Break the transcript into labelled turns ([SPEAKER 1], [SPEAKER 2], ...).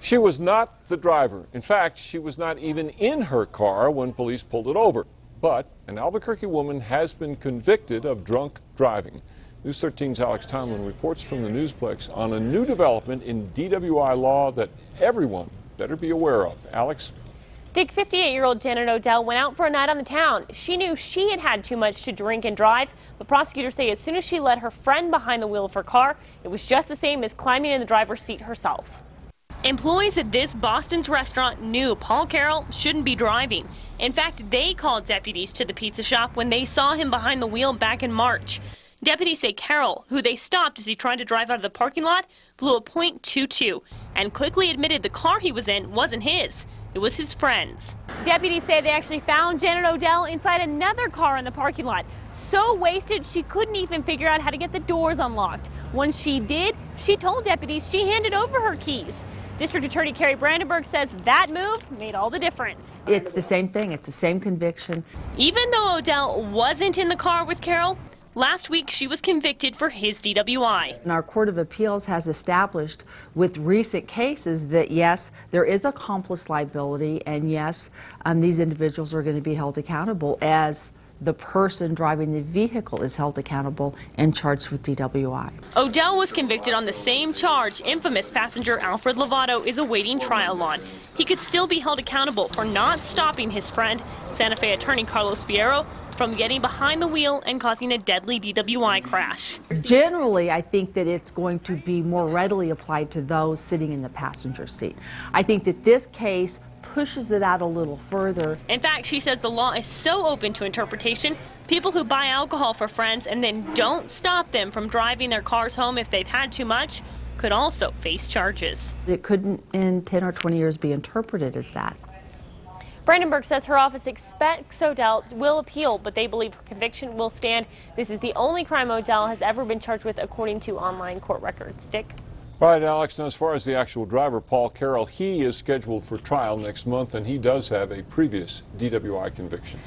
[SPEAKER 1] She was not the driver. In fact, she was not even in her car when police pulled it over. But an Albuquerque woman has been convicted of drunk driving. News 13's Alex Tomlin reports from the Newsplex on a new development in DWI law that everyone better be aware of. Alex?
[SPEAKER 2] Dick, 58-year-old Janet Odell went out for a night on the town. She knew she had had too much to drink and drive, but prosecutors say as soon as she let her friend behind the wheel of her car, it was just the same as climbing in the driver's seat herself. Employees at this Boston's restaurant knew Paul Carroll shouldn't be driving. In fact, they called deputies to the pizza shop when they saw him behind the wheel back in March. Deputies say Carroll, who they stopped as he tried to drive out of the parking lot, blew a .22 and quickly admitted the car he was in wasn't his. It was his friend's. Deputies say they actually found Janet Odell inside another car in the parking lot. So wasted, she couldn't even figure out how to get the doors unlocked. Once she did, she told deputies she handed over her keys. District Attorney Carrie Brandenburg says that move made all the difference.
[SPEAKER 3] It's the same thing. It's the same conviction.
[SPEAKER 2] Even though Odell wasn't in the car with Carroll, last week she was convicted for his DWI.
[SPEAKER 3] And our Court of Appeals has established with recent cases that yes, there is accomplice liability, and yes, these individuals are going to be held accountable as the person driving the vehicle is held accountable and charged with DWI.
[SPEAKER 2] Odell was convicted on the same charge infamous passenger Alfred Lovato is awaiting trial on. He could still be held accountable for not stopping his friend, Santa Fe attorney Carlos Fierro, from getting behind the wheel and causing a deadly DWI crash.
[SPEAKER 3] Generally, I think that it's going to be more readily applied to those sitting in the passenger seat. I think that this case pushes it out a little further.
[SPEAKER 2] In fact, she says the law is so open to interpretation, people who buy alcohol for friends and then don't stop them from driving their cars home if they've had too much could also face charges.
[SPEAKER 3] It couldn't in 10 or 20 years be interpreted as that.
[SPEAKER 2] Brandenburg says her office expects Odell will appeal, but they believe her conviction will stand. This is the only crime Odell has ever been charged with, according to online court records. Dick?
[SPEAKER 1] All right, Alex, now as far as the actual driver, Paul Carroll, he is scheduled for trial next month, and he does have a previous DWI conviction.